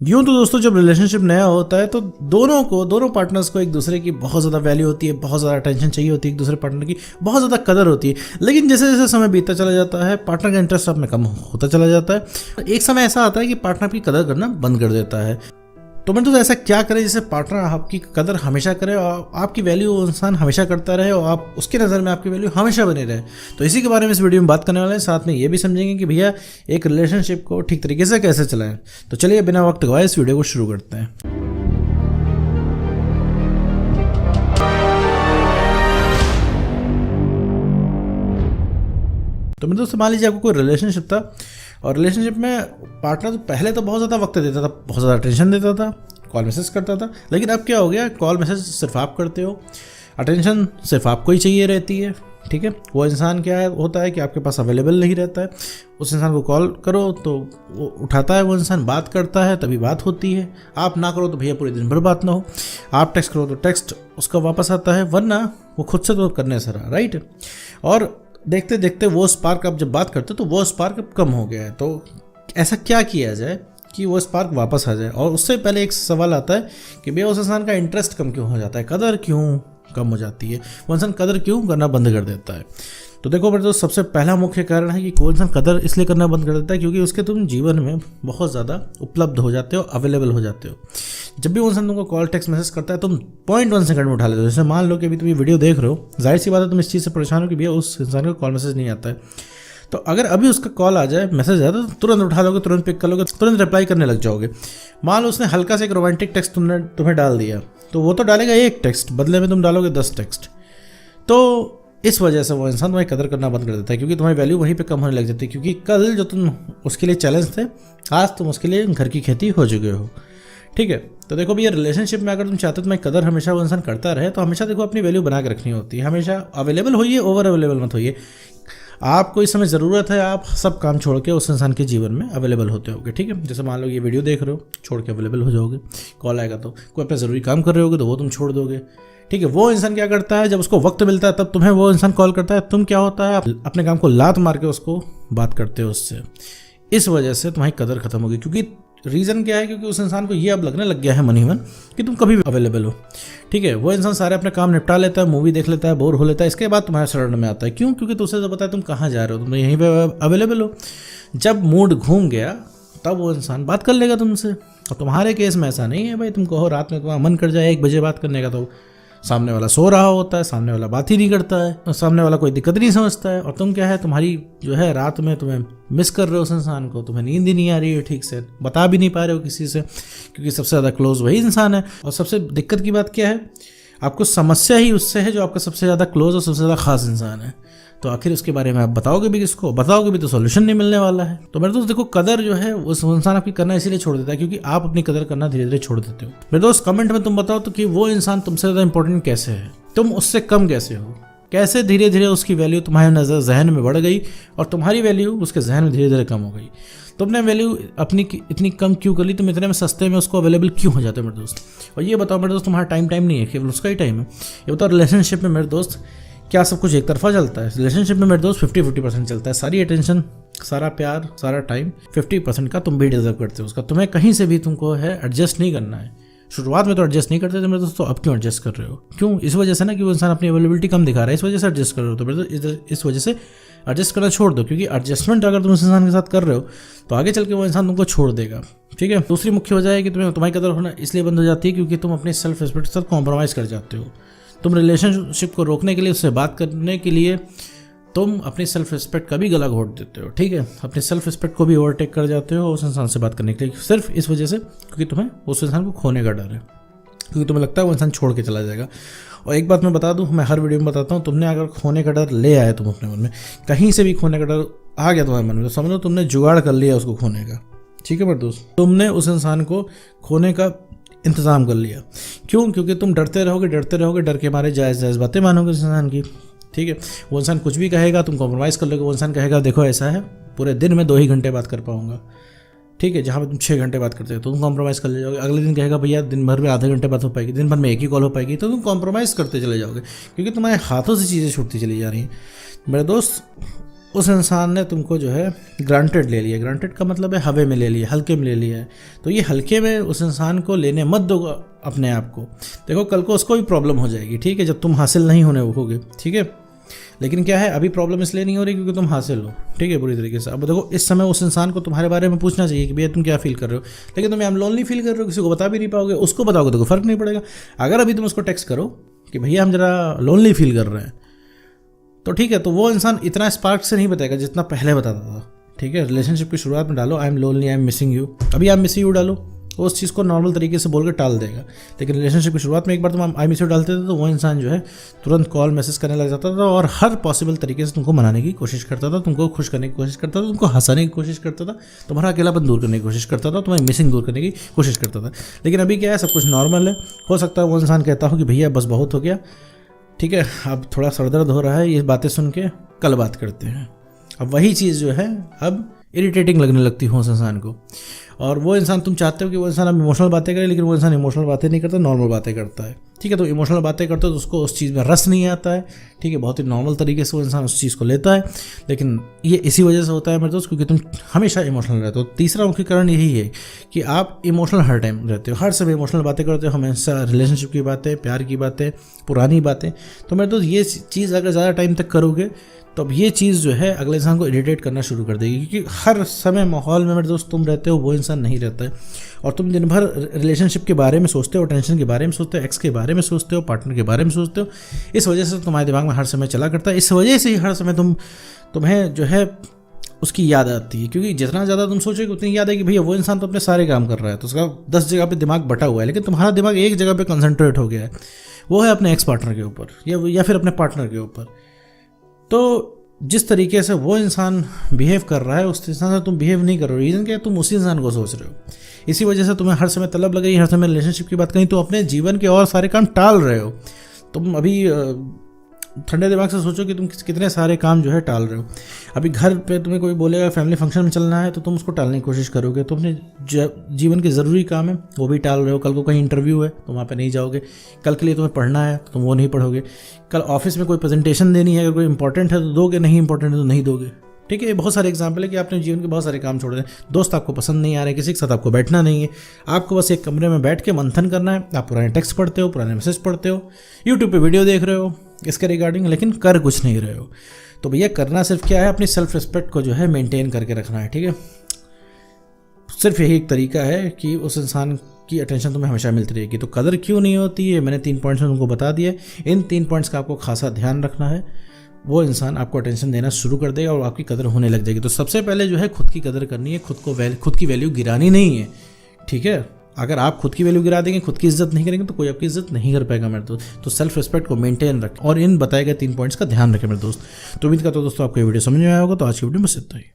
यूँ तो दोस्तों जब रिलेशनशिप नया होता है तो दोनों पार्टनर्स को एक दूसरे की बहुत ज़्यादा वैल्यू होती है, बहुत ज़्यादा अटेंशन चाहिए होती है, एक दूसरे पार्टनर की बहुत ज़्यादा कदर होती है। लेकिन जैसे जैसे समय बीतता चला जाता है पार्टनर का इंटरेस्ट आप में कम होता चला जाता है। एक समय ऐसा आता है कि पार्टनर की कदर करना बंद कर देता है। तो मैं तो ऐसा क्या करें जिससे पार्टनर आपकी कदर हमेशा करे और आपकी वैल्यू इंसान हमेशा करता रहे और आप उसकी नज़र में आपकी वैल्यू हमेशा बनी रहे। तो इसी के बारे में इस वीडियो में बात करने वाले हैं। साथ में ये भी समझेंगे कि भैया एक रिलेशनशिप को ठीक तरीके से कैसे चलाएं। तो चलिए बिना वक्त गवाए इस वीडियो को शुरू करते हैं। तो मेरे दोस्त मान लीजिए आपको कोई रिलेशनशिप था और रिलेशनशिप में पार्टनर तो पहले तो बहुत ज़्यादा वक्त देता था, बहुत ज़्यादा अटेंशन देता था, कॉल मैसेज करता था। लेकिन अब क्या हो गया, कॉल मैसेज सिर्फ आप करते हो, अटेंशन सिर्फ आपको ही चाहिए रहती है। ठीक है, वो इंसान क्या है होता है कि आपके पास अवेलेबल नहीं रहता है। उस इंसान को कॉल करो तो वो उठाता है, वो इंसान बात करता है तभी बात होती है। आप ना करो तो भैया पूरे दिन भर बात ना हो। आप टेक्स्ट करो तो टेक्स्ट उसका वापस आता है, वरना वो खुद से तो करने से रहा, राइट। और देखते देखते वो स्पार्क आप जब बात करते तो वो स्पार्क अब कम हो गया है। तो ऐसा क्या किया जाए कि वो स्पार्क वापस आ जाए। और उससे पहले एक सवाल आता है कि भैया उस इंसान का इंटरेस्ट कम क्यों हो जाता है, कदर क्यों कम हो जाती है, वो इंसान कदर क्यों करना बंद कर देता है। तो देखो मेरे दोस्त, सबसे पहला मुख्य कारण है कि कोई इंसान कदर इसलिए करना बंद कर देता है क्योंकि उसके तुम जीवन में बहुत ज़्यादा उपलब्ध हो जाते हो, अवेलेबल हो जाते हो। जब भी वो इंसान तुमको कॉल टेक्स्ट मैसेज करता है तुम 0.1 सेकंड में उठा लेते हो। जैसे मान लो कि अभी तुम ये वीडियो देख रहे हो, जाहिर सी बात है तुम इस चीज़ से परेशान हो कि भैया उस इंसान का कॉल मैसेज नहीं आता है। तो अगर अभी उसका कॉल आ जाए, मैसेज आया तो तुरंत उठा लोगे, तुरंत पिक कर लोगे, तुरंत रिप्लाई करने लग जाओगे। मान लो उसने हल्का से एक रोमांटिक टेक्स्ट तुम्हें डाल दिया तो वो तो डालेगा एक टेक्स्ट, बदले में तुम डालोगे 10 टेक्स्ट। तो इस वजह से वो इंसान तुम्हारी कदर करना बंद कर देता है क्योंकि तुम्हारी वैल्यू वहीं पे कम होने लग जाती है। क्योंकि कल जो तुम उसके लिए चैलेंज थे, आज तुम उसके लिए घर की खेती हो चुके हो। ठीक है, तो देखो भैया रिलेशनशिप में अगर तुम चाहते हो तुम्हारी कदर हमेशा वो इंसान करता रहे तो हमेशा देखो अपनी वैल्यू बना के रखनी होती है। हमेशा अवेलेबल होइए, ओवर अवेलेबल मत होइए। आपको इस समय ज़रूरत है, आप सब काम छोड़ के उस इंसान के जीवन में अवेलेबल होते होगे। ठीक है, जैसे मान लो ये वीडियो देख रहे हो, छोड़ के अवेलेबल हो जाओगे। कॉल आएगा तो कोई अपना ज़रूरी काम कर रहे होगे तो वो तुम छोड़ दोगे। ठीक है, वो इंसान क्या करता है, जब उसको वक्त मिलता है तब तुम्हें वो इंसान कॉल करता है, तुम क्या होता है आप अपने काम को लात मार के उसको बात करते हो उससे। इस वजह से तुम्हारी कदर खत्म होगी। क्योंकि रीज़न क्या है, क्योंकि उस इंसान को ये अब लगने लग गया है मन ही मन कि तुम कभी भी अवेलेबल हो। ठीक है, वो इंसान सारे अपने काम निपटा लेता है, मूवी देख लेता है, बोर हो लेता है, इसके बाद तुम्हारे शरण में आता है। क्यों? क्योंकि तुझसे तो पता है तुम कहाँ जा रहे हो, तुम यहीं पे अवेलेबल हो। जब मूड घूम गया तब वो इंसान बात कर लेगा तुमसे। और तुम्हारे केस में ऐसा नहीं है भाई, तुम कहो रात में तुम्हारा मन कर जाए 1 बजे बात करने का तो सामने वाला सो रहा होता है, सामने वाला बात ही नहीं करता है, और सामने वाला कोई दिक्कत नहीं समझता है। और तुम क्या है, तुम्हारी जो है रात में तुम्हें मिस कर रहे हो उस इंसान को, तुम्हें नींद ही नहीं आ रही है ठीक से, बता भी नहीं पा रहे हो किसी से क्योंकि सबसे ज़्यादा क्लोज वही इंसान है। और सबसे दिक्कत की बात क्या है, आपको समस्या ही उससे है जो आपका सबसे ज़्यादा क्लोज और सबसे ज़्यादा खास इंसान है। तो आखिर उसके बारे में आप बताओगे भी किसको, बताओगे भी तो सॉल्यूशन नहीं मिलने वाला है। तो मेरे दोस्त देखो, कदर जो है उस इंसान आपकी करना इसीलिए छोड़ देता है क्योंकि आप अपनी कदर करना धीरे धीरे छोड़ देते हो। मेरे दोस्त कमेंट में तुम बताओ तो कि वो इंसान तुमसे ज़्यादा इंपॉर्टेंट कैसे है, तुम उससे कम कैसे हो, कैसे धीरे धीरे उसकी वैल्यू तुम्हारी नज़र जहन में बढ़ गई और तुम्हारी वैल्यू उसके जहन में धीरे धीरे कम हो गई। तुमने वैल्यू अपनी इतनी कम क्यों कर ली, तुम इतने में सस्ते में उसको अवेलेबल क्यों हो जाते हो मेरे दोस्त। और ये बताओ मेरे दोस्त, तुम्हारा टाइम नहीं है, केवल उसका ही टाइम है। ये बताओ रिलेशनशिप में मेरे दोस्त क्या सब कुछ एक तरफा चलता है? रिलेशनशिप में मेरे दोस्त 50-50% चलता है। सारी अटेंशन, सारा प्यार, सारा टाइम 50% का तुम भी डिजर्व करते हो उसका। तुम्हें कहीं से भी तुमको है एडजस्ट नहीं करना है। शुरुआत में तो एडजस्ट नहीं करते थे मेरे दोस्तों, अब क्यों एडजस्ट कर रहे हो? क्यों? इस वजह से ना कि वो इंसान अपनी अवेलेबिलिटी कम दिखा रहा है, इस वजह से एडजस्ट कर रहे हो। तो मेरे दोस्त इस वजह से एडजस्ट करना छोड़ दो, क्योंकि एडजस्टमेंट अगर तुम उस इंसान के साथ कर रहे हो तो आगे चल के वो इंसान तुमको छोड़ देगा। ठीक है, दूसरी मुख्य वजह है कि तुम्हारी कदर होना इसलिए बंद हो जाती है क्योंकि तुम अपने सेल्फ रिस्पेक्ट के साथ कॉम्प्रोमाइज़ कर जाते हो। तुम रिलेशनशिप को रोकने के लिए, उससे बात करने के लिए तुम अपनी सेल्फ रिस्पेक्ट का भी गला घोट देते हो। ठीक है, अपनी सेल्फ रिस्पेक्ट को भी ओवरटेक कर जाते हो उस इंसान से बात करने के लिए, सिर्फ इस वजह से क्योंकि तुम्हें उस इंसान को खोने का डर है, क्योंकि तुम्हें लगता है वो इंसान छोड़ के चला जाएगा। और एक बात मैं बता दूं, मैं हर वीडियो में बताता हूँ, तुमने अगर खोने का डर ले आए तुम अपने मन में, कहीं से भी खोने का डर आ गया तुम्हारे मन में, तो समझो तुमने जुगाड़ कर लिया उसको खोने का। ठीक है मेरे दोस्त, तुमने उस इंसान को खोने का इंतज़ाम कर लिया। क्यों? क्योंकि तुम डरते रहोगे, डर के मारे जायज़ बातें मानोगे उस इंसान की। ठीक है, वो इंसान कुछ भी कहेगा तुम कॉम्प्रोमाइज़ कर लोगे। वो इंसान कहेगा देखो ऐसा है, पूरे दिन में 2 ही घंटे बात कर पाऊंगा। ठीक है, जहाँ पे तुम 6 घंटे बात करते हो तो तुम कॉम्प्रोमाइज़ कर ले जाओगे। अगले दिन कहेगा भैया दिन भर में आधे घंटे बात हो पाएगी, दिन भर में 1 ही कॉल हो पाएगी, तो तुम कॉम्प्रोमाइज़ करते चले जाओगे क्योंकि तुम्हारे हाथों से चीज़ें छूटती चली जा रही हैं। मेरे दोस्त उस इंसान ने तुमको जो है ग्रांटेड ले लिया। ग्रांटेड का मतलब है हवे में ले लिया, हल्के में ले लिया है। तो ये हल्के में उस इंसान को लेने मत दो अपने आप को। देखो कल को उसको भी प्रॉब्लम हो जाएगी, ठीक है, जब तुम हासिल नहीं होने होगे, ठीक है। लेकिन क्या है, अभी प्रॉब्लम इसलिए नहीं हो रही क्योंकि तुम हासिल हो, ठीक है, बुरी तरीके से। अब देखो इस समय उस इंसान को तुम्हारे बारे में पूछना चाहिए कि भैया तुम क्या फील कर रहे हो, लेकिन तुम हम लोनली फील कर रहे हो, किसी को बता भी नहीं पाओगे। उसको बताओगे तो फर्क नहीं पड़ेगा। अगर अभी तुम उसको टेक्स्ट करो कि भैया हम जरा लोनली फील कर रहे हैं, तो ठीक है, तो वो इंसान इतना स्पार्क से नहीं बताएगा जितना पहले बताता था, ठीक है। रिलेशनशिप की शुरुआत में डालो I am lonely, I am missing you, अभी आई एम मिसिंग यू डालो, वो उस चीज़ को नॉर्मल तरीके से बोल कर टाल देगा। लेकिन रिलेशनशिप की शुरुआत में एक बार तुम आई मिस यू डालते थे तो वो इंसान जो है तुरंत कॉल मैसेज करने लग जाता था और हर पॉसिबल तरीके से तुमको मनाने की कोशिश करता था, तुमको खुश करने की कोशिश करता था, तुमको हंसाने की कोशिश करता था, तुम्हारा अकेलापन दूर करने की कोशिश करता था, तुम्हारी मिसिंग दूर करने की कोशिश करता था। लेकिन अभी क्या है, सब कुछ नॉर्मल है। हो सकता है वो इंसान कहता हो कि भैया बस बहुत हो गया, ठीक है, अब थोड़ा सरदर्द हो रहा है, ये बातें सुन के कल बात करते हैं। अब वही चीज़ जो है अब इरिटेटिंग लगने लगती हो उस इंसान को। और वो इंसान, तुम चाहते हो कि वो इंसान अब इमोशनल बातें करे, लेकिन वो इंसान इमोशनल बातें नहीं करता, नॉर्मल बातें करता है, ठीक है। तो इमोशनल बातें करते हो तो उसको उस चीज़ में रस नहीं आता है, ठीक है। बहुत ही नॉर्मल तरीके से वो इंसान उस चीज़ को लेता है। लेकिन ये इसी वजह से होता है मेरे दोस्त, क्योंकि तुम हमेशा इमोशनल रहते हो। तीसरा मुख्य कारण यही है कि आप इमोशनल हर टाइम रहते हो, हर समय इमोशनल बातें करते हो, हमेशा रिलेशनशिप की बातें, प्यार की बातें, पुरानी बातें। तो मेरे दोस्त ये चीज़ अगर ज़्यादा टाइम तक करोगे तो अब ये चीज़ जो है अगले इंसान को इरिटेट करना शुरू कर देगी, क्योंकि हर समय माहौल में मेरे दोस्त तुम रहते हो, वो इंसान नहीं रहता है। और तुम दिन भर रिलेशनशिप के बारे में सोचते हो, टेंशन के बारे में सोचते हो, एक्स के बारे में सोचते हो, पार्टनर के बारे में सोचते हो। इस वजह से तुम्हारे दिमाग में हर समय चला करता है। इस वजह से ही हर समय तुम्हें जो है उसकी याद आती है, क्योंकि जितना ज़्यादा तुम सोचोगे उतनी याद है कि भैया वो इंसान तो अपने सारे काम कर रहा है, तो उसका 10 जगह पे दिमाग बटा हुआ है, लेकिन तुम्हारा दिमाग एक जगह पे कंसंट्रेट हो गया है, वो है अपने एक्स पार्टनर के ऊपर या फिर अपने पार्टनर के ऊपर। तो जिस तरीके से वो इंसान बिहेव कर रहा है उस इंसान से तुम बिहेव नहीं कर रहे हो। रीज़न क्या है, तुम उसी इंसान को सोच रहे हो। इसी वजह से तुम्हें हर समय तलब लग रही है, हर समय रिलेशनशिप की बात कहीं, तो अपने जीवन के और सारे काम टाल रहे हो। तुम अभी ठंडे दिमाग से सोचो कि तुम कितने सारे काम जो है टाल रहे हो। अभी घर पे तुम्हें कोई बोलेगा फैमिली फंक्शन में चलना है तो तुम उसको टालने की कोशिश करोगे। तुम अपने जीवन के ज़रूरी काम है वो भी टाल रहे हो। कल को कहीं इंटरव्यू है तो वहाँ पे नहीं जाओगे। कल के लिए तुम्हें पढ़ना है तो तुम वो नहीं पढ़ोगे। कल ऑफिस में कोई प्रेजेंटेशन देनी है, अगर कोई इंपॉर्टेंट है तो दोगे, नहीं इंपॉर्टेंट है तो नहीं दोगे। ठीक है, ये बहुत सारे एग्जाम्पल है कि आपने जीवन के बहुत सारे काम छोड़ दें। दोस्त आपको पसंद नहीं आ रहे, किसी के साथ आपको बैठना नहीं है, आपको बस एक कमरे में बैठ के मंथन करना है। आप पुराने टेक्स्ट पढ़ते हो, पुराने मैसेज पढ़ते हो, यूट्यूब पे वीडियो देख रहे हो इसके रिगार्डिंग, लेकिन कर कुछ नहीं रहे हो। तो भैया करना सिर्फ क्या है, अपनी सेल्फ रिस्पेक्ट को जो है मेंटेन करके रखना है। ठीक है, सिर्फ यही एक तरीका है कि उस इंसान की अटेंशन तुम्हें हमेशा मिलती रहेगी। तो कदर क्यों नहीं होती है, मैंने 3 पॉइंट्स में तुमको बता दिया। इन 3 पॉइंट्स का आपको खासा ध्यान रखना है। वो इंसान आपको अटेंशन देना शुरू कर देगा और आपकी कदर होने लग जाएगी। तो सबसे पहले जो है खुद की कदर करनी है, खुद की वैल्यू गिरानी नहीं है। ठीक है, अगर आप खुद की वैल्यू गिरा देंगे, खुद की इज्जत नहीं करेंगे तो कोई आपकी इज्जत नहीं कर पाएगा मेरे दोस्त। तो सेल्फ रिस्पेक्ट को मेंटेन रखें और इन बताए गए 3 पॉइंट्स का ध्यान रखें मेरे दोस्त। तो उम्मीद करता हूं दोस्तों आपको ये वीडियो समझ में आया होगा। तो आज की वीडियो में बस इतना ही।